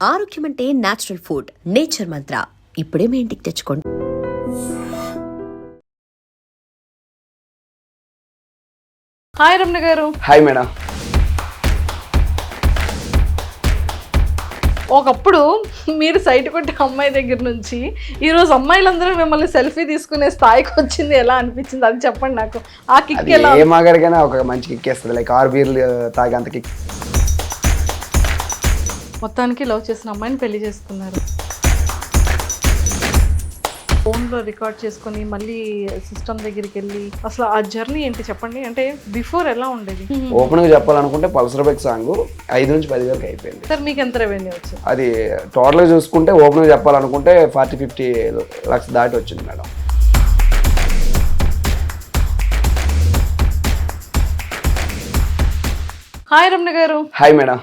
ఆరోగ్యం అంటే natural food. Nature మంత్ర ఇప్పుడే మీ ఇంటికి తెచ్చుకోండి. హాయ్ రమణ గారు. Hi madam. ఒకప్పుడు మీరు సైట్ కొట్టే అమ్మాయి దగ్గర నుంచి ఈరోజు అమ్మాయిలందరూ మిమ్మల్ని సెల్ఫీ తీసుకునే స్థాయికి వచ్చింది, ఎలా అనిపించింది అది చెప్పండి నాకు. ఆ కిక్ ఎలా? ఏ మగాడికైనా ఒక మంచి కిక్ వేస్తుంది, లైక్ 6 బీర్లు తాగేంత కిక్. మొత్తానికి లవ్ చేసిన అమ్మాయిని పెళ్లి చేసుకున్నారు. ఫోన్లో రికార్డ్ చేసుకొని మళ్ళీ సిస్టమ్ దగ్గరికి వెళ్ళి అసలు ఆ జర్నీ ఏంటి చెప్పండి. అంటే బిఫోర్ ఎలా ఉండేది? ఓపెన్ గా చెప్పాలనుకుంటే పల్సర్ బైక్ సాంగ్ 5 నుంచి 10 వరకు అయిపోయింది. సార్ మీకు ఎంత రెవెన్యూ వచ్చింది? అది టోటల్ గా చూసుకుంటే ఓపెన్ గా చెప్పాలనుకుంటే 40-50 లక్షలు దాటి వచ్చింది మేడం. హాయ్ రమణ గారు. Hi madam.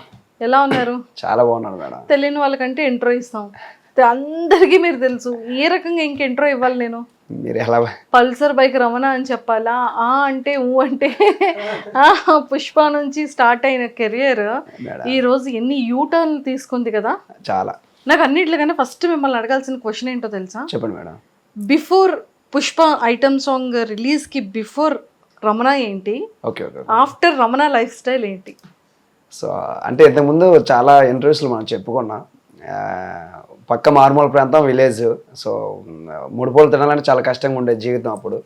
ఎలా ఉన్నారు? చాలా బాగున్నాను మేడం. తెలియని వాళ్ళకంటే ఇంట్రో ఇస్తాం, అందరికీ మీరు తెలుసు. ఏ రకంగా ఇంక ఇంట్రో ఇవ్వాలి నేను? మీరు ఎలా? పల్సర్ బైక్ రమణ అని చెప్పాలా? ఆ అంటే ఊ అంటే పుష్ప నుంచి స్టార్ట్ అయిన కెరియర్ ఈ రోజు ఎన్ని యూటర్న్ తీసుకుంది కదా. చాలా. నాకు అన్నిట్లుగానే ఫస్ట్ మిమ్మల్ని అడగాల్సిన క్వశ్చన్ ఏంటో తెలుసా? చెప్పండి madam. Before Pushpa item song release కి బిఫోర్ రమణ ఏంటి, ఆఫ్టర్ రమణ లైఫ్ స్టైల్ ఏంటి? సో అంటే ఇంతకుముందు చాలా ఇంటర్వ్యూస్లో మనం చెప్పుకున్నాం, పక్క మారుమూల ప్రాంతం విలేజ్. సో 3 పూలు తినాలంటే చాలా కష్టంగా ఉండేది జీవితం అప్పుడు.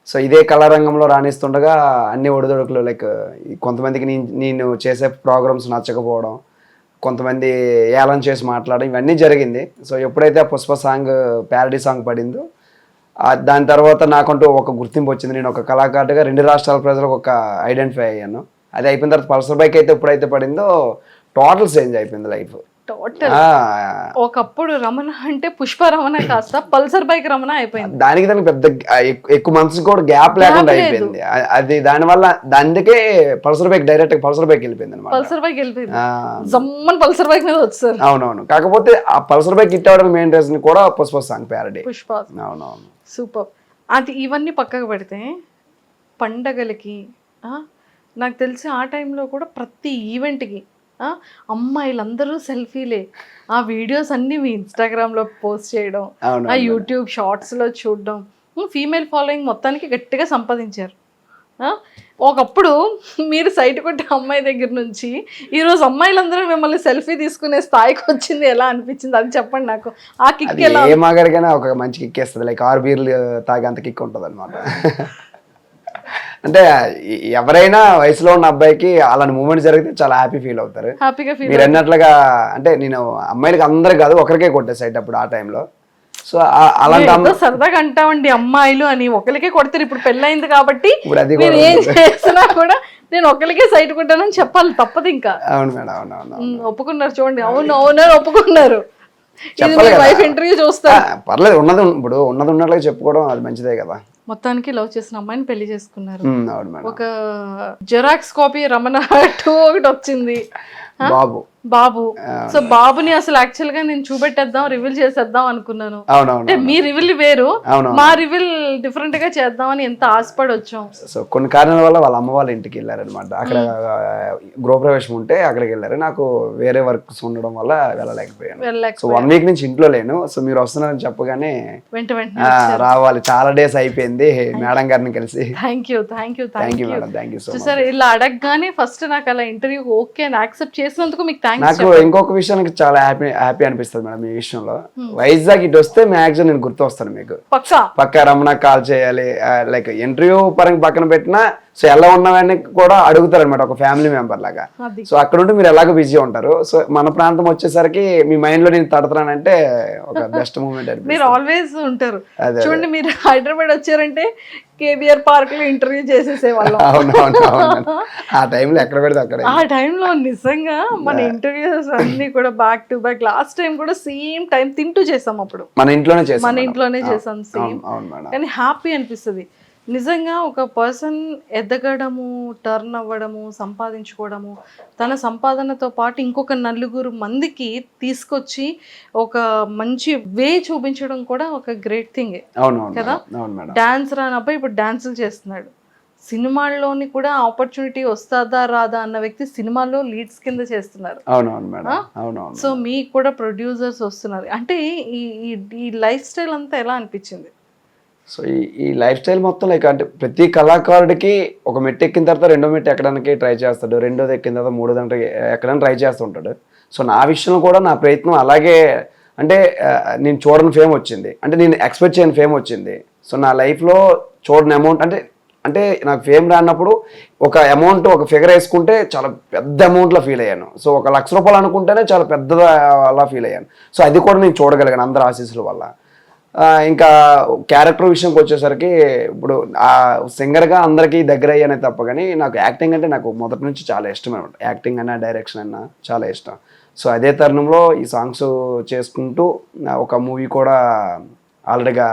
సో ఇదే కళారంగంలో రాణిస్తుండగా అన్ని ఒడిదొడుకులు, లైక్ కొంతమందికి నేను చేసే ప్రోగ్రామ్స్ నచ్చకపోవడం, కొంతమంది ఏలం చేసి మాట్లాడడం, ఇవన్నీ జరిగింది. సో ఎప్పుడైతే ఆ పుష్ప సాంగ్ ప్యారడీ సాంగ్ పడిందో దాని తర్వాత నాకంటూ ఒక గుర్తింపు వచ్చింది. నేను ఒక కళాకారుడిగా 2 రాష్ట్రాల ప్రజలకు ఒక ఐడెంటిఫై అయ్యాను. అది అయిపోయిన తర్వాత పల్సర్ బైక్ అయితే ఎప్పుడైతే పడిందో టోటల్ చేంజ్ అయిపోయింది లైఫ్. టోటల్ ఒకప్పుడు రమణ అంటే పుష్ప రమణ కాస్త పల్సర్ బైక్ రమణ అయిపోయింది. దానికి పెద్ద ఎక్కువ మంత్స్ కూడా గ్యాప్ లేకుండా అయిపోయింది. అది దానివల్ల అందుకే Pulsar bike direct Pulsar bike వెళ్ళిపోయింది అనమాట. పల్సర్ బైక్ వెళ్ళిపోయింది, జమ్మన్ పల్సర్ బైక్ మీద వచ్చారు. అవునవును. కాకపోతే ఆ పల్సర్ బైక్ హిట్ అవడానికి మెయిన్ రీజన్ కూడా పుష్ప సాంగ్ ప్యారడీ. పుష్ప. అవునవును. సూపర్. అది ఇవన్నీ పక్కకు పెడితే పండగలకి నాకు తెలిసి ఆ టైంలో కూడా ప్రతి ఈవెంట్కి అమ్మాయిలందరూ సెల్ఫీలే. ఆ వీడియోస్ అన్నీ మీ ఇన్స్టాగ్రామ్లో పోస్ట్ చేయడం, ఆ యూట్యూబ్ షార్ట్స్లో చూడడం, ఫీమేల్ ఫాలోయింగ్ మొత్తానికి గట్టిగా సంపాదించారు. ఒకప్పుడు మీరు సైట్ కొట్టే అమ్మాయి దగ్గర నుంచి ఈరోజు అమ్మాయిలందరూ మిమ్మల్ని సెల్ఫీ తీసుకునే స్థాయికి వచ్చింది, ఎలా అనిపించింది అది చెప్పండి నాకు. ఆ కిక్ ఎలా? ఏ మగాడికైనా ఒక మంచి కిక్ వేస్తుంది, లైక్ 6 బీర్లు తాగేంత కిక్ ఉంటుంది అనమాట. అంటే ఎవరైనా వయసులో ఉన్న అబ్బాయికి అలాంటి మూమెంట్ జరిగితే చాలా హ్యాపీ ఫీల్ అవుతారు. మీరు అన్నట్లుగా అంటే నేను అమ్మాయిలకి అందరికి కాదు ఒకరికే కొట్టే సైట్ అప్పుడు ఆ టైంలో. సో అలాంటి సరదాగా అంటామండి అమ్మాయిలు అని, ఒకరికే కొడతారు. ఇప్పుడు పెళ్ళైంది కాబట్టి మీరు ఏం చేసినా కూడా నేను ఒకరికే సైట్ కొట్టానని చెప్పాలి, తప్పదు ఇంకా. అవును మేడం. అవునవును. ఒప్పుకున్నారు చూడండి. అవును అవునని ఒప్పుకున్నారు. వైఫ్ ఇంటర్వ్యూ చూస్తా. పర్లేదు, ఇప్పుడు ఉన్నది ఉన్నట్లుగా చెప్పుకోవడం అది మంచిదే కదా. మొత్తానికి లవ్ చేసిన అమ్మాయిని పెళ్లి చేసుకున్నారు. ఒక జెరాక్స్ కాపీ రమణ 2 ఒకటి వచ్చింది, బాబు. సో బాబుని అసలు యాక్చువల్ గా నేను చూపెట్టేద్దాం, రివీల్ చేసేద్దాం అనుకున్నాను. అంటే మీ రివీల్ వేరు, మా రివీల్ డిఫరెంట్ గా చేద్దామని ఎంత ఆశపడి వచ్చాం. సో కొన్ని కారణాల వల్ల వాళ్ళ అమ్మ వాళ్ళ ఇంటికి వెళ్ళారనమాట. అక్కడ గృహప్రవేశం ఉంటే అక్కడికి వెళ్ళారు. నాకు వేరే వర్క్స్ ఉండడం వల్ల వెళ్ళలేకపోయాను. సో 1 వీక్ నుంచి ఇంట్లో లేను. సో మీరు వస్తున్నారని చెప్పగానే రావాలి, చాలా డేస్ అయిపోయింది మేడం గారిని కలిసి. Thank you madam, thank you so much. Sir ఇలా అడగగానే ఫస్ట్ నాకు అలా ఇంటర్వ్యూ ఓకే యాక్సెప్ట్ చేసినందుకు మీకు థ్యాంక్స్. నాకు ఇంకొక విషయానికి చాలా హ్యాపీ అనిపిస్తుంది మేడం ఈ విషయంలో. వైజాగ్ ఇటు వస్తే మ్యాక్సిమం నేను గుర్తు వస్తాను మీకు. పక్కా రమణ కాల్ చేయాలి, లైక్ ఇంటర్వ్యూ పరంగా పక్కన పెట్టినా సో ఎలా ఉన్నవన్నీ కూడా అడుగుతారు అనమాట, ఒక ఫ్యామిలీ మెంబర్ లాగా. సో అక్కడ ఉంటే మీరు ఎలాగో బిజీ ఉంటారు. సో మన ప్రాంతం వచ్చేసరికి మీ మైండ్ లో నేను తడతానంటే ఒక బెస్ట్ మూమెంట్ అనిపిస్తుంది. మీరు ఆల్వేస్ ఉంటారు. చూడండి, మీరు హైదరాబాద్ వచ్చారంటే కేబిఆర్ పార్క్ లో ఇంటర్వ్యూ చేసేసేవాళ్ళం. ఆ టైంలో ఎక్కడ పెడితే అక్కడ. ఆ టైంలో నిజంగా మన ఇంటర్వ్యూస్ అన్ని కూడా back to back. Last time కూడా సేమ్ టైం తింటూ చేసాం, అప్పుడు మన ఇంట్లోనే చేసాం సేమ్. కానీ హ్యాపీ అనిపిస్తుంది నిజంగా. ఒక పర్సన్ ఎదగడము, టర్న్ అవ్వడము, సంపాదించుకోవడము, తన సంపాదనతో పాటు ఇంకొక 4 మందికి తీసుకొచ్చి ఒక మంచి వే చూపించడం కూడా ఒక గ్రేట్ థింగ్ కదా. డాన్స్ రాని అబ్బాయి ఇప్పుడు డాన్సులు చేస్తున్నాడు. సినిమాల్లోని కూడా ఆపర్చునిటీ వస్తుందా రాదా అన్న వ్యక్తి సినిమాల్లో లీడ్స్ కింద చేస్తున్నారు. అవునవును మేడం, అవునవును. సో మీకు కూడా ప్రొడ్యూసర్స్ వస్తున్నారు అంటే ఈ ఈ లైఫ్ స్టైల్ అంతా ఎలా అనిపించింది? సో ఈ లైఫ్ స్టైల్ మొత్తం లైక్ అంటే ప్రతి కళాకారుడికి ఒక మెట్టు ఎక్కిన తర్వాత రెండో మెట్టు ఎక్కడానికి ట్రై చేస్తాడు, రెండోది ఎక్కిన తర్వాత మూడోది ఎక్కడానికి ట్రై చేస్తుంటాడు. సో నా విషయంలో కూడా నా ప్రయత్నం అలాగే. అంటే నేను చూడని ఫేమ్ వచ్చింది, అంటే నేను ఎక్స్పెక్ట్ చేయని ఫేమ్ వచ్చింది. సో నా లైఫ్లో చూడని అమౌంట్ అంటే నాకు ఫేమ్ రానప్పుడు ఒక అమౌంట్ ఒక ఫిగర్ వేసుకుంటే చాలా పెద్ద అమౌంట్లో ఫీల్ అయ్యాను. సో 1 లక్ష రూపాయలు అనుకుంటేనే చాలా పెద్దగా అలా ఫీల్ అయ్యాను. సో అది కూడా నేను చూడగలిగాను అందరి ఆశీస్సుల వల్ల. ఇంకా క్యారెక్టర్ విషయంకి వచ్చేసరికి ఇప్పుడు ఆ సింగర్గా అందరికీ దగ్గర అయ్యానే తప్ప కానీ నాకు యాక్టింగ్ అంటే నాకు మొదటి నుంచి చాలా ఇష్టం అనమాట. యాక్టింగ్ అన్నా డైరెక్షన్ అన్నా చాలా ఇష్టం. సో అదే తరుణంలో ఈ సాంగ్స్ చేసుకుంటూ ఒక మూవీ కూడా ఆల్రెడీగా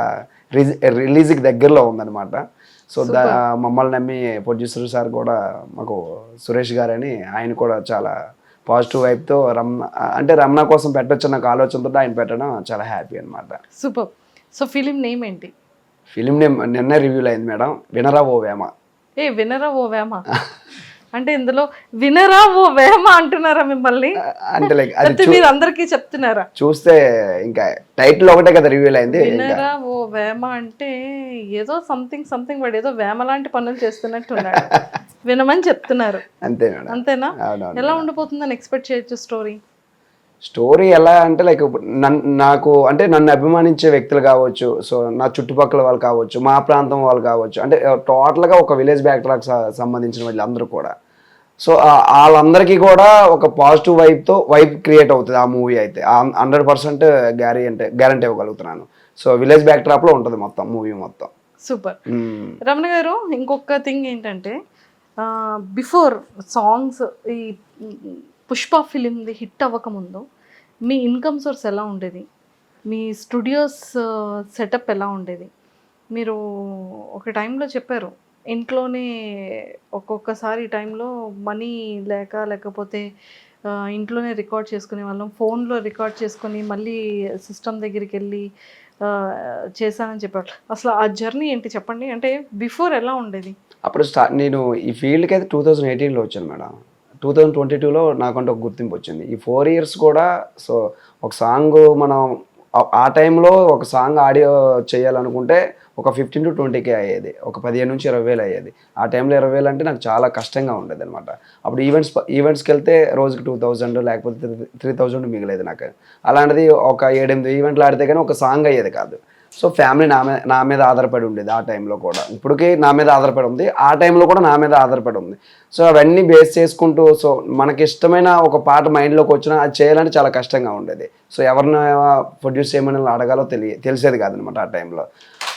రిలీజ్కి దగ్గరలో ఉందన్నమాట. సో మమ్మల్ని నమ్మి ప్రొడ్యూసర్ సార్ కూడా మాకు సురేష్ గారని ఆయన కూడా చాలా పాజిటివ్ వైపుతో రమణ కోసం పెట్టొచ్చు నాకు ఆలోచనతో ఆయన పెట్టడం చాలా హ్యాపీ అనమాట. సూపర్. సో ఫిలిం నేమ్ ఏంటి? ఫిలిం నేమ్ నిన్న రివ్యూలు అయింది మేడం, వినరా ఓ వేమ. వినరా ఓ వేమ అంటే ఇందులో వినరా ఓ వేమ అంటున్నారా మిమ్మల్ని? అంటే లైక్ అది మీరు అందరికీ చెప్తున్నారా? చూస్తే ఇంకా టైటిల్ ఒకటే కదా రివ్యూలు అయింది. వినరా ఓ వేమ అంటే ఏదో సంథింగ్ వాడు ఏదో వేమ లాంటి పనులు చేస్తున్నట్టున్నాడు, వినమని చెప్తున్నారు. అంతే మేడం. అంతేనా? ఎలా ఉండిపోతుందని ఎక్స్పెక్ట్ చేయొచ్చు స్టోరీ ఎలా అంటే లైక్ నాకు అంటే నన్ను అభిమానించే వ్యక్తులు కావచ్చు, సో నా చుట్టుపక్కల వాళ్ళు కావచ్చు, మా ప్రాంతం వాళ్ళు కావచ్చు, అంటే టోటల్గా ఒక విలేజ్ బ్యాక్డ్రాప్ సంబంధించిన వాళ్ళు అందరూ కూడా. సో వాళ్ళందరికీ కూడా ఒక పాజిటివ్ వైబ్ క్రియేట్ అవుతుంది ఆ మూవీ అయితే 100% గ్యారంటీ ఇవ్వగలుగుతున్నాను. సో విలేజ్ బ్యాక్డ్రాప్లో ఉంటుంది మొత్తం మూవీ మొత్తం. సూపర్. రమణ గారు, ఇంకొక థింగ్ ఏంటంటే బిఫోర్ సాంగ్స్ ఈ పుష్ప ఫిలింది హిట్ అవ్వకముందు మీ ఇన్కమ్ సోర్స్ ఎలా ఉండేది? మీ స్టూడియోస్ సెటప్ ఎలా ఉండేది? మీరు ఒక టైంలో చెప్పారు ఇంట్లోనే ఒక్కొక్కసారి టైంలో మనీ లేకపోతే ఇంట్లోనే రికార్డ్ చేసుకునే వాళ్ళం, ఫోన్లో రికార్డ్ చేసుకొని మళ్ళీ సిస్టమ్ దగ్గరికి వెళ్ళి చేశానని చెప్పారు. అసలు ఆ జర్నీ ఏంటి చెప్పండి, అంటే బిఫోర్ ఎలా ఉండేది? అప్పుడు నేను ఈ ఫీల్డ్కి అయితే 2018లో వచ్చాను మేడం. 2022లో నాకంటే ఒక గుర్తింపు వచ్చింది. ఈ 4 years కూడా సో ఒక సాంగ్ మనం ఆ టైంలో ఒక సాంగ్ ఆడియో చేయాలనుకుంటే ఒక 15 to 20K అయ్యేది, ఒక 15 నుంచి 20,000 అయ్యేది. ఆ టైంలో 20,000 అంటే నాకు చాలా కష్టంగా ఉండేది అనమాట. అప్పుడు ఈవెంట్స్కి వెళ్తే రోజుకి 2,000 లేకపోతే 3,000 మిగిలేదు నాకు. అలాంటిది ఒక 7-8 ఈవెంట్లు ఆడితే కానీ ఒక సాంగ్ అయ్యేది కాదు. సో ఫ్యామిలీ నా మీద ఆధారపడి ఉండేది ఆ టైంలో కూడా, ఇప్పటికీ నా మీద ఆధారపడి ఉంది, ఆ టైంలో కూడా నా మీద ఆధారపడి ఉంది. సో అవన్నీ బేస్ చేసుకుంటూ సో మనకి ఇష్టమైన ఒక పాట మైండ్లోకి వచ్చినా అది చేయాలంటే చాలా కష్టంగా ఉండేది. సో ఎవరిని ప్రొడ్యూస్ చేయమని అడగాలో తెలిసేది కాదనమాట ఆ టైంలో.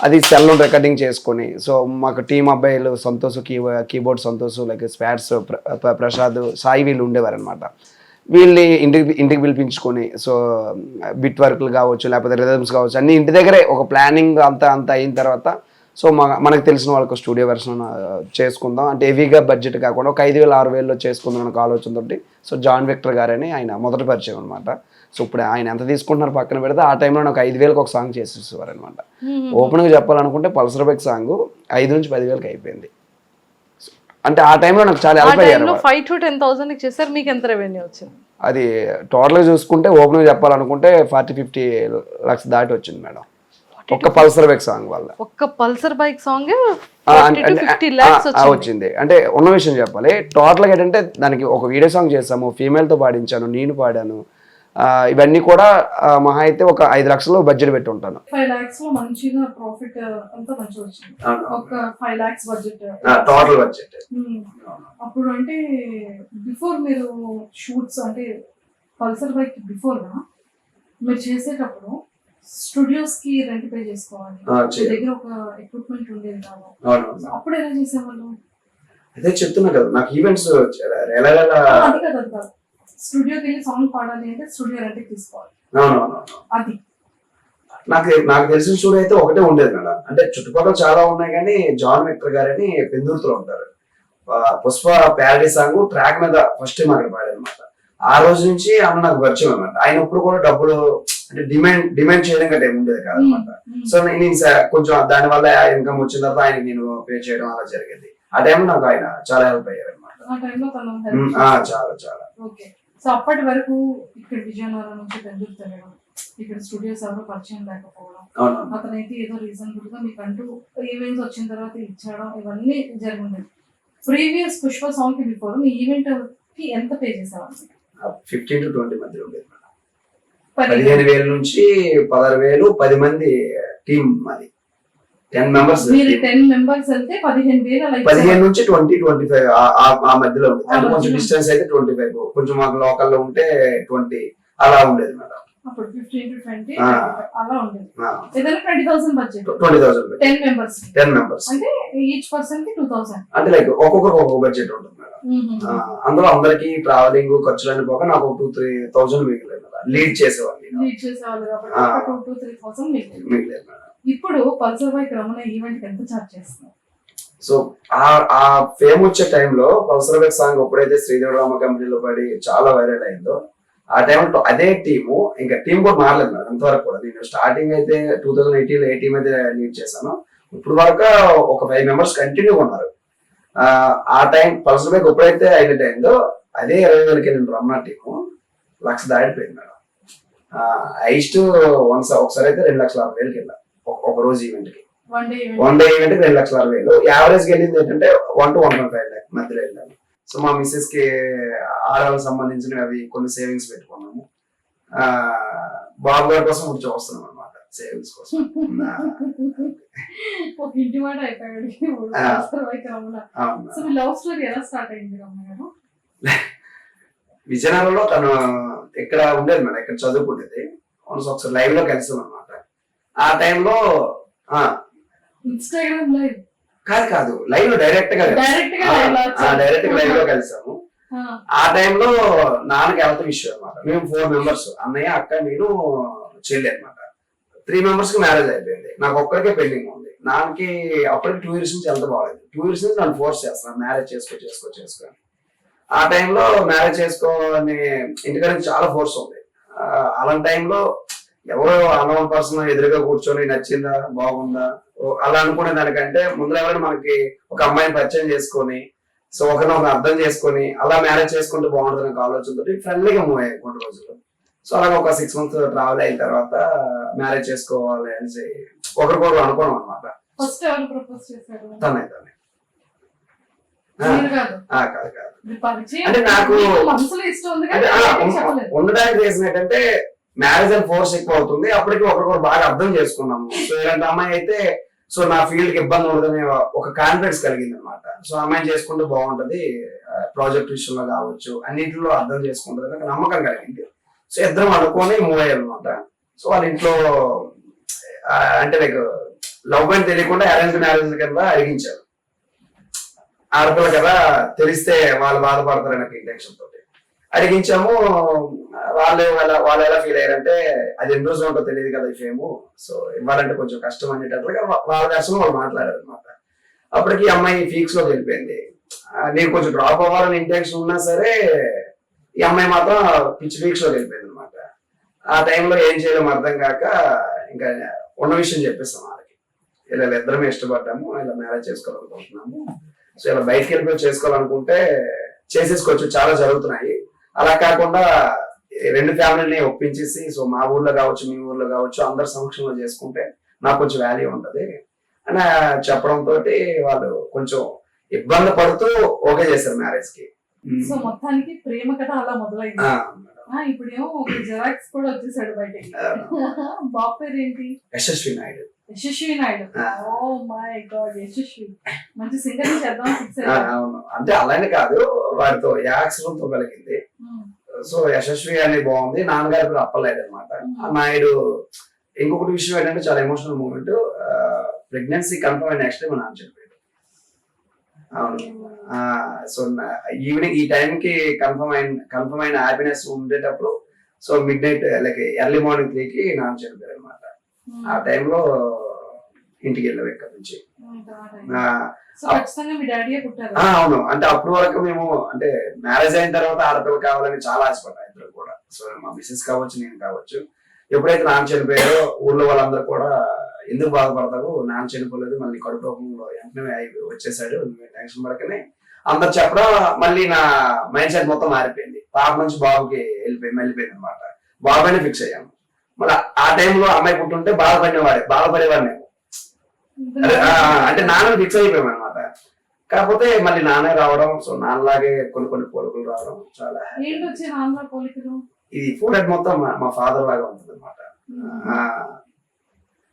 అది సెల్లో రికార్డింగ్ చేసుకొని సో మాకు టీం అబ్బాయిలు Santosh keyboard Santosh like spots Prasad Sai వీళ్ళు ఉండేవారు అనమాట. వీళ్ళని ఇంటికి పిలిపించుకొని సో బిట్ వర్క్లు కావచ్చు లేకపోతే రిథమ్స్ కావచ్చు అన్నీ ఇంటి దగ్గరే ఒక ప్లానింగ్ అంతా అయిన తర్వాత సో మనకు తెలిసిన వాళ్ళకు స్టూడియో వెర్షన్ చేసుకుందాం అంటే హెవీగా బడ్జెట్ కాకుండా ఒక 5,000-6,000లో చేసుకుందాం మనకు ఆలోచనతోటి. సో జాన్ విక్టర్ గారని ఆయన మొదటి పరిచయం అనమాట. సో ఇప్పుడు ఆయన ఎంత తీసుకుంటున్నారు పక్కన పెడితే ఆ టైంలో నాకు 5,000కి ఒక సాంగ్ చేసేసేవారు అనమాట. ఓపెన్గా చెప్పాలనుకుంటే పల్సర్ బైక్ సాంగ్ 5,000 నుంచి 10,000కి అయిపోయింది. అంటే ఆ టైంలో నాకు చాలా హెల్ప్ అయ్యారు. 5 to 10,000 చేశారు, మీకు ఎంత రెవెన్యూ వచ్చింది? అది టోటల్గా చూసుకుంటే ఓపెన్గా చెప్పాలనుకుంటే 40-50 lakhs దాటి వచ్చింది మేడం, ఒక్క పల్సర్ బైక్ సాంగ్ వల్ల. ఒక్క పల్సర్ బైక్ సాంగ్ వచ్చింది. అంటే ఉన్న విషయం చెప్పాలి, టోటల్గా ఏంటంటే దానికి ఒక వీడియో సాంగ్ చేసాము, ఫీమేల్తో పాడించాను, నేను పాడాను, ఇవన్నీ కూడా మహా అయితే ఒక 5 లక్షలు బడ్జెట్ పెట్టి ఉంటాను. 5 lakhs లో మంచిగా ప్రాఫిట్ అంతా మంచిగా వచ్చింది. ఒక 5 lakhs బడ్జెట్ టోటల్ బడ్జెట్. అప్పుడు అంటే బిఫోర్ మీరు షూట్స్ అంటే పల్సర్ బైక్ బిఫోర్ గా మీరు చేసేటప్పుడు స్టూడియోస్ కి రెంట్ పే చేసుకోవాలి, దగ్గర ఒక ఎక్విప్మెంట్ ఉండేది కాదు, అప్పుడు ఎలా చేసేవాళ్ళు? అదే చెప్తున్నా కదా నాకు ఈవెంట్స్ అది కదా స్టూడియోకి వెళ్ళి సాంగ్ పాడాలి అంటే స్టూడియో రెంట్కి తీసుకోవాలి. అది నాకు తెలిసిన స్టూడియో అయితే ఒకటే ఉండేది మేడం. అంటే చుట్టుపక్కల చాలా ఉన్నాయి కానీ జాన్ విక్టర్ గారని పెందుర్తిలో ఉంటారు. పుష్ప ప్యారడీ సాంగ్ ట్రాక్ మీద ఫస్ట్ టైం అక్కడ పాడారనమాట. ఆ రోజు నుంచి ఆమె నాకు పరిచయం అనమాట. ఆయన ఇప్పుడు కూడా డబ్బులు అంటే డిమాండ్ చేయడం గట్రా ఉండేది కాదనమాట. సో నేను కొంచెం దాని వల్ల ఇన్కమ్ వచ్చిన తర్వాత ఆయనకి నేను పే చేయడం అలా జరిగేది. ఆ టైంలో నాకు ఆయన చాలా హెల్ప్ అయ్యారు అనమాట. ఆ టైంలో తను help చాలా చాలా. ఓకే. సో అప్పటి వరకు ఇక్కడ విజయనగరం నుంచి బెంగళూరు తిరగడం, ఇక్కడ స్టూడియోస్ ఎవరో పరిచయం లేకపోవడం, అవునవును. అతనైతే ఏదో రీజనబుల్ గా మీకంటూ ఈవెంట్స్ వచ్చిన తర్వాత ఇచ్చడం, ఇవన్నీ జరిగింది. ప్రీవియస్ పుష్ప సాంగ్ కి బిఫోర్ మీ ఈవెంట్ కి ఎంత పే చేసేవాళ్ళు? 15 to 20 మధ్య ఉండేది మేడం. 15,000 నుంచి 16,000, 10 మంది టీమ్ మాది, 10 మెంబర్స్. మీరు 10 మెంబర్స్ వెళ్తే 15,000 అలా 15 నుంచి 20, 25 ఆ మధ్యలో ఉంటుంది. అంటే కొంచెం డిస్టెన్స్ అయితే 25, కొంచెం మాకు లోకల్లో ఉంటే 20 అలా ఉండేది మేడం. అప్పుడు 15 to 20 అలా ఉండేది. ఏదైనా 20,000 బడ్జెట్, 20,000 10 మెంబర్స్ 10 మెంబర్స్ అంటే ఈచ్ పర్సన్ కి 2,000. అంటే లైక్ ఒక్కొక్కరికి ఒక్కొక్క బడ్జెట్ ఉంటుంది మేడం. అందులో అందరికి ట్రావెలింగ్ ఖర్చులన్నీ పోక నాకు 2-3,000 మిగిలేదు మేడం. లీడ్ చేసేవాడిని లీడ్ చేసేవాళ్ళు కాబట్టి 2,000-3,000 మిగిలేదు మేడం. ఇప్పుడు పల్సర్ బైక్ రమణ ఈవెంట్ ఎంత చార్జ్ చేస్తున్నారు? సో ఆ ఫేమ్ వచ్చే టైంలో పల్సర్ బైక్ సాంగ్ ఎప్పుడైతే శ్రీదేవి రామ కంపెనీలో పడి చాలా వైరల్ అయిందో, ఆ టైంలో అదే టీము, ఇంకా టీం కూడా మారలేదు మేడం అంతవరకు కూడా. నేను స్టార్టింగ్ అయితే 2018లో ఏ టీం అయితే లీడ్ చేశాను, ఇప్పుడు వరకు ఒక 5 మెంబర్స్ కంటిన్యూ ఉన్నారు. ఆ టైం పల్సర్ బైక్ ఎప్పుడైతే హైలైట్ అయిందో అదే 20,000కి వెళ్ళిన రమణ టీము 1,00,000 దాటిపోయింది మేడం. హైస్ట్ ఒకసారి అయితే 2,60,000కి వెళ్ళాం ఒక రోజు ఈవెంట్ కి. వన్ డే ఈవెంట్ కి 2,60,000. యావరేజ్ గా వెళ్ళింది ఏంటంటే 1 to 1.5 lakh మధ్యలో వెళ్ళాము. సో మా మిస్సెస్ కి ఆడవాళ్ళకి సంబంధించినవి అవి కొన్ని సేవింగ్స్ పెట్టుకున్నాము. బాబు గారి కోసం ఇప్పుడు చూస్తున్నాం అనమాట సేవింగ్స్ కోసం. ఒక ఇంటి మాట అయిపోయాడు. సో మీ లవ్ స్టోరీ ఎలా స్టార్ట్ అయింది రమణ గారు? విజయనగరంలో తను ఇక్కడ ఉండేది మేడం, ఇక్కడ చదువుకునేది. ఒకసారి లైవ్ లో కలిసాం అనమాట. ఆ టైంలో ఇన్స్టాగ్రామ్ లైవ్ కాదు లైవ్ లో డైరెక్ట్ గా లైవ్ లో కలిసాము. ఆ టైంలో నాన్నకి హెల్త్ ఇష్యూ అనమాట. మేము 4 మెంబర్స్, అన్నయ్య, అక్క, నేను, చెల్లి అనమాట. 3 మెంబర్స్ కి మ్యారేజ్ అయిపోయింది, నాకు ఒక్కరికే పెండింగ్ ఉంది. నాన్నకి అప్పటికి 2 years నుంచి హెల్త్ బాగాలేదు. 2 years నుంచి నన్ను ఫోర్స్ చేస్తున్నాను మ్యారేజ్ చేసుకో. ఆ టైంలో మ్యారేజ్ చేసుకోని ఇంటికాడ నుంచి చాలా ఫోర్స్ ఉంది. అలాంటి టైంలో ఎవరో అన్నోన్ పర్సన్ ఎదురుగా కూర్చొని నచ్చిందా, బాగుందా అలా అనుకునే దానికంటే ముందు ఎవరైనా మనకి ఒక అమ్మాయిని పరిచయం చేసుకొని, సో ఒకరినొకరు అర్థం చేసుకొని అలా మ్యారేజ్ చేసుకుంటే బాగుంటుంది అనే ఆలోచనతో ఫ్రెండ్లీగా మూవ్ అయ్యాయి కొన్ని రోజులు. సో అలాగే ఒక 6 months ట్రావెల్ అయిన తర్వాత మ్యారేజ్ చేసుకోవాలి అనేసి ఒకరికొకరు అనుకున్నాం అనమాట. ఫస్ట్ ఎవరు ప్రపోజ్ చేశారు? తనే కాదు. అంటే నాకు ఉండడానికి రీజన్ ఏంటంటే మ్యారేజ్ అని ఫోర్స్ ఎక్కువ అవుతుంది. అప్పటికి ఒకరికొకరు బాగా అర్థం చేసుకున్నాము. సో ఇలాంటి అమ్మాయి అయితే సో నా ఫీల్డ్ కి ఇబ్బంది ఉండదని ఒక కాన్ఫిడెన్స్ కలిగింది అనమాట. సో అమ్మాయిని చేసుకుంటే బాగుంటది, ప్రాజెక్ట్ విషయంలో కావచ్చు అన్నింటిలో అర్థం చేసుకుంటది నాకు నమ్మకం కలిగింది. సో ఇద్దరం అనుకొని మూవ్ అయ్యారు అనమాట. సో వాళ్ళ ఇంట్లో అంటే లైక్ లవ్ అని తెలియకుండా అరేంజ్ మ్యారేజ్ కింద అడిగించారు. ఆడపిల్ల కదా తెలిస్తే వాళ్ళు బాధపడతారనే ఇంటెన్షన్ తోటి అడిగించాము. వాళ్ళు ఎలా ఫీల్ అయ్యారంటే అది ఎన్ని రోజులు ఉంటో తెలియదు కదా ఈ ఫేము, సో ఇవ్వాలంటే కొంచెం కష్టం అనేటట్లుగా వాళ్ళ దర్శనం వాళ్ళు మాట్లాడారు అనమాట. అప్పటికి అమ్మాయి ఫీక్స్ లో వెళ్ళిపోయింది. నేను కొంచెం డ్రాప్ అవ్వాలని ఇంటెన్షన్ ఉన్నా సరే ఈ అమ్మాయి మాత్రం పిచ్చి ఫీక్స్ లో వెళ్ళిపోయింది అనమాట. ఆ టైంలో ఏం చేయలేము అర్థం కాక ఇంకా ఉన్న విషయం చెప్పేస్తాం వాళ్ళకి, ఇలా ఇద్దరమే ఇష్టపడ్డాము, ఇలా మ్యారేజ్ చేసుకోవాలనుకుంటున్నాము, సో ఇలా బయటకు వెళ్ళిపోయి చేసుకోవాలనుకుంటే చేసేసుకోవచ్చు, చాలా జరుగుతున్నాయి. అలా కాకుండా 2 ఫ్యామిలీని ఒప్పించేసి సో మా ఊర్లో కావచ్చు మీ ఊర్లో కావచ్చు అందరి సమక్షంలో చేసుకుంటే నాకు కొంచెం వాల్యూ ఉంటది అని చెప్పడంతో వాళ్ళు కొంచెం ఇబ్బంది పడుతూ ఓకే చేశారు మ్యారేజ్ కి. సో మొత్తానికి ప్రేమ కథ అలా మొదలైంది. ఇప్పుడేమో ఒక జెరాక్స్ కూడా వచ్చేసాడు బయటకి. బాబు పేరు ఏంటి? Yashasvi Naidu. Oh my god, Yashasvi మంచి సింగర్ చేద్దాం. అవును, అంటే అలానే కాదు, వాడితో యాక్సిడెంట్ తో కలిగింది. సో యశస్వి అనేది బాగుంది. నాన్నగారి పేరు అప్పలేదు అనమాట. నాయుడు. ఇంకొకటి విషయం ఏంటంటే చాలా ఎమోషనల్ మూమెంట్, ప్రెగ్నెన్సీ కన్ఫర్మ్ అయిన నెక్స్ట్ డే మా నాన్న చెప్పాడు. అవును. సో ఈవినింగ్ ఈ టైం కి కన్ఫర్మ్ అయిన హ్యాపీనెస్ ఉండేటప్పుడు so mid night like early morning 3కి నాన్న చెప్పారు అనమాట. ఆ టైంలో ఇంటికి వెళ్ళాము ఇక్కడ నుంచి. అవును, అంటే అప్పటి వరకు మేము అంటే మ్యారేజ్ అయిన తర్వాత ఆడపిల్ల కావాలని చాలా ఆశపడ్డా ఇద్దరు కూడా. సో మా మిస్సెస్ కావచ్చు నేను కావచ్చు. ఎప్పుడైతే నాన్న చనిపోయారో ఊర్లో వాళ్ళందరూ కూడా ఎందుకు బాధపడతావు, నాన్న చనిపోలేదు, మళ్ళీ కడుపు రూపంలో వెంటనే వచ్చేసాడు, నువ్వు టెన్షన్ పడకనే అందరు చెప్పడం. మళ్ళీ నా మైండ్ సెట్ మొత్తం మారిపోయింది. పాప నుంచి బాబుకి వెళ్ళిపోయింది అనమాట. బాబునే ఫిక్స్ అయ్యాము. మళ్ళీ ఆ టైంలో అమ్మాయి పుట్టుంటే బాధపడేవాడిని అంటే నాన్నని ఫిక్స్ అయిపోయాం అనమాట. కాకపోతే మళ్ళీ నాన్నే రావడం, సో నాన్నలాగే కొన్ని పోలికలు రావడం చాలా ఇది ఫోర్ హెడ్ మొత్తం మా ఫాదర్ లాగా ఉంటుంది అనమాట.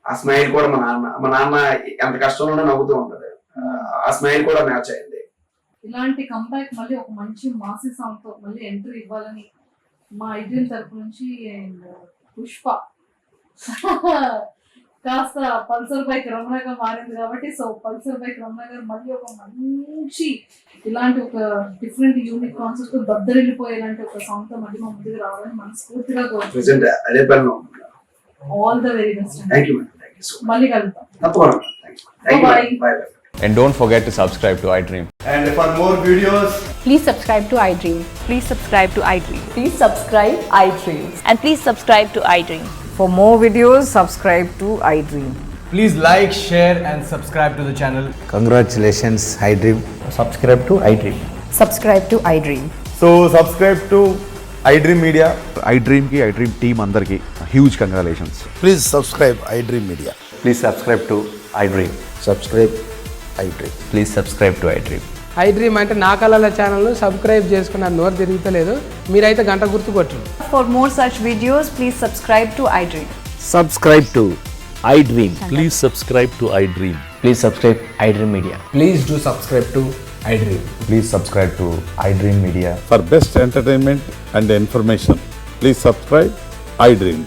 ఆ స్మైల్ కూడా మా నాన్న ఎంత కష్టంలోనే నవ్వుతూ ఉంటది. ఆ స్మైల్ కూడా మ్యాచ్ అయింది. ఇలాంటి కంబ్యాక్ మళ్ళీ ఒక మంచి మాసి సాంగ్ తో మళ్ళీ ఎంట్రీ ఇవ్వాలని మా ఐడ్రీమ్ తరపు నుంచి పుష్ప కాస్త పల్సర్ బైక్ రమణగా మారింది కాబట్టి, సో పల్సర్ బైక్ రమణ గారు మళ్ళీ ఒక మంచి ఇలాంటి ఒక డిఫరెంట్ యూనిక్ కాన్సెప్ట్ బద్దరిల్లిపోయేలాంటి ఒక సాంగ్ తో మళ్ళీ మా ముందుకు రావాలని మనస్ఫూర్తిగా కోరుకుంటున్నాను. All the very best. మళ్ళీ కలుద్దాం. Bye. And don't forget to subscribe to iDream. And for more videos, Please subscribe to iDream. Please subscribe to iDream. Please subscribe iDream. And please subscribe to iDream. For more videos, subscribe to iDream. please like, share, and subscribe to the channel. Congratulations, iDream. Subscribe to iDream. Subscribe to iDream. So subscribe to iDream Media. iDream ki iDream team andarki huge congratulations. Please subscribe iDream Media. Please subscribe to iDream. Subscribe iDream. Please subscribe to iDream. iDream అంటే నా కళల ఛానల్ను subscribe చేసుకున్న నోరు తిరుగుతలేదు, మీరైతే గంట గుర్తు కొట్టండి. For more such videos, please subscribe to iDream. Subscribe to iDream. Please subscribe to iDream. Please subscribe iDream Media. Please do subscribe to iDream. Please subscribe to iDream Media. For best entertainment and information, please subscribe iDream.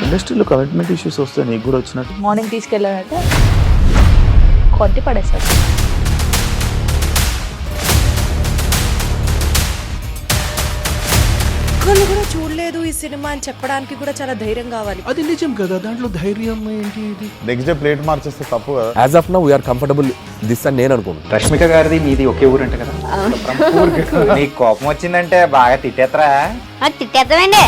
ఇండస్ట్రీలో commitment issues వస్తే నీకు కూడా వచ్చినట్టు morning తీసుకెళ్ళారంటే కొట్టి పడేస్తారు. ఒక్కళ్ళు కూడా చూడలేదు ఈ సినిమా అని చెప్పడానికి కూడా చాలా ధైర్యం కావాలి. అది నిజం కదా, దాంట్లో ధైర్యం ఏంటి? ఇది నెక్స్ట్ డే ప్లేట్ మార్చేస్తే తప్పు కదా. As of now, we are comfortable this అని నేను అనుకుంటున్నాను. రష్మిక గారిది మీది ఒకే ఊరు అంట కదా. నీకు కోపం వచ్చిందంటే బాగా తిట్టేత్తరా? తిట్టేద్దామండి.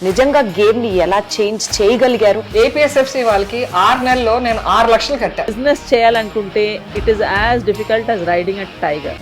నిజంగా గేమ్ ని ఎలా చేంజ్ చేయగలిగారు? ఏపీఎస్ఎఫ్సి వాళ్ళకి 6 నెలల్లో నేను 6 లక్షలు కట్టా. బిజినెస్ చేయాలనుకుంటే it is as difficult as riding a tiger.